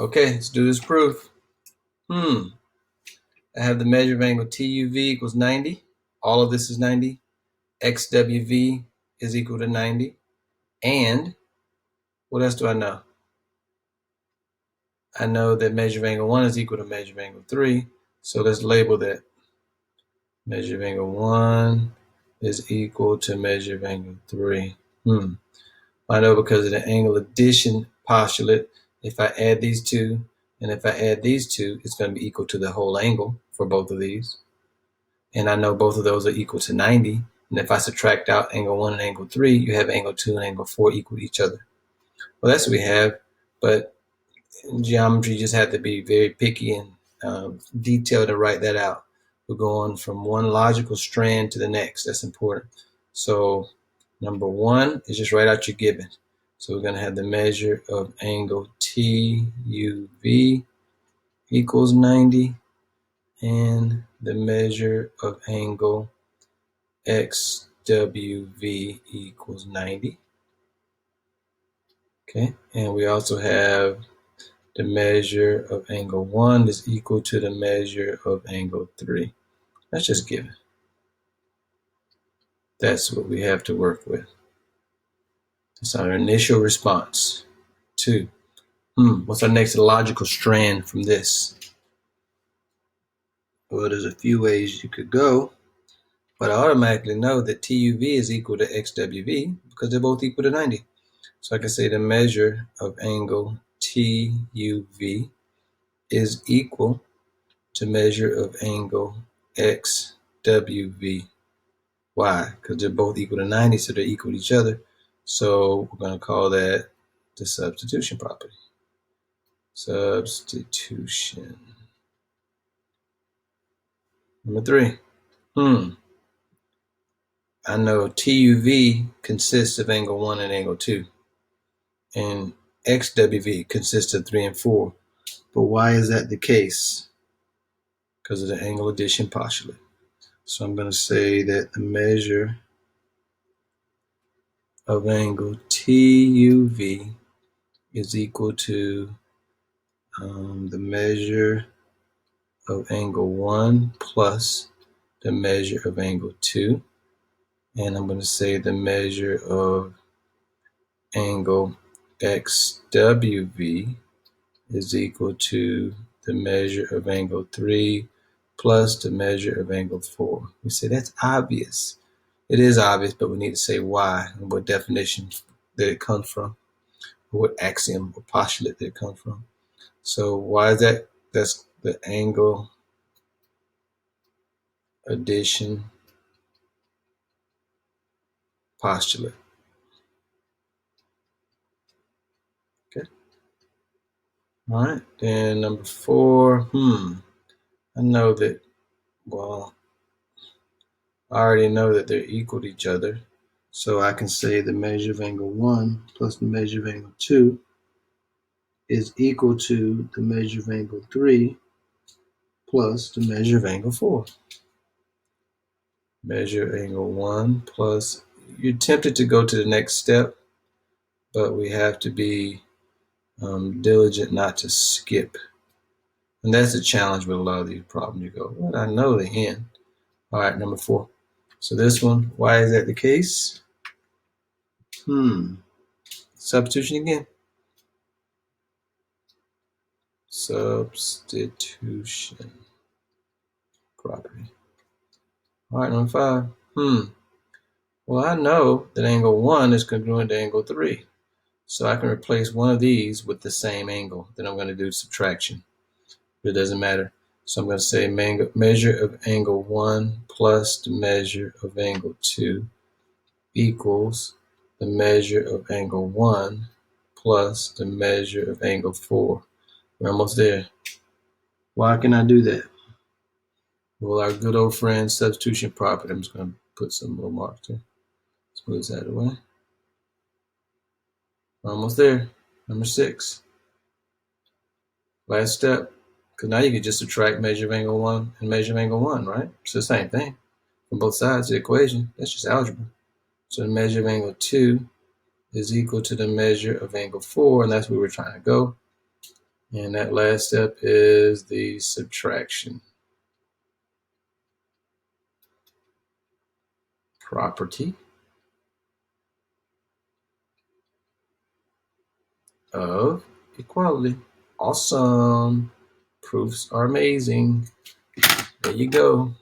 Okay, let's do this proof. I have the measure of angle TUV equals 90. All of this is 90. XWV is equal to 90. And what else do I know? I know that measure of angle 1 is equal to measure of angle 3. So let's label that. Measure of angle 1 is equal to measure of angle 3. I know because of the angle addition postulate, if I add these two, and if I add these two, it's going to be equal to the whole angle for both of these. And I know both of those are equal to 90. And if I subtract out angle 1 and angle 3, you have angle 2 and angle 4 equal to each other. Well, that's what we have. But in geometry, you just have to be very picky and detailed to write that out. We're going from one logical strand to the next. That's important. So number 1 is just write out your given. So we're going to have the measure of angle TUV equals 90 and the measure of angle XWV equals 90. Okay, and we also have the measure of angle 1 is equal to the measure of angle 3. That's just given. That's what we have to work with. That's our initial response. 2. What's our next logical strand from this? Well, there's a few ways you could go, but I automatically know that TUV is equal to XWV because they're both equal to 90. So I can say the measure of angle TUV is equal to measure of angle XWV. Why? Because they're both equal to 90, so they're equal to each other. So we're going to call that the substitution property. Substitution. Number 3. I know TUV consists of angle 1 and angle 2. And XWV consists of 3 and 4. But why is that the case? Because of the angle addition postulate. So I'm going to say that the measure of angle TUV is equal to the measure of angle 1 plus the measure of angle 2. And I'm going to say the measure of angle XWV is equal to the measure of angle 3 plus the measure of angle 4. We say that's obvious. It is obvious, but we need to say why and what definition that it comes from, or what axiom or postulate that it comes from. So why is that? That's the angle addition postulate. Okay. All right. Then number 4. I know that, well, I already know that they're equal to each other. So I can say the measure of angle 1 plus the measure of angle 2 is equal to the measure of angle 3 plus the measure of angle 4. Measure angle 1 plus, you're tempted to go to the next step, but we have to be diligent not to skip. And that's the challenge with a lot of these problems. You go, well, I know the end. All right, number 4. So this one, why is that the case? Substitution again. Substitution property. All right, number 5. Well, I know that angle 1 is congruent to angle 3. So I can replace one of these with the same angle. Then I'm going to do subtraction. It doesn't matter. So I'm going to say measure of angle 1 plus the measure of angle 2 equals the measure of angle 1 plus the measure of angle 4. We're almost there. Why can I do that? Well, our good old friend substitution property. I'm just going to put some little marks here. Smooth that away. We're almost there. Number 6. Last step. Because now you can just subtract measure of angle 1 and measure of angle 1, right? It's the same thing from both sides of the equation. That's just algebra. So the measure of angle 2 is equal to the measure of angle 4, and that's where we're trying to go. And that last step is the subtraction property of equality. Awesome. Proofs are amazing. There you go.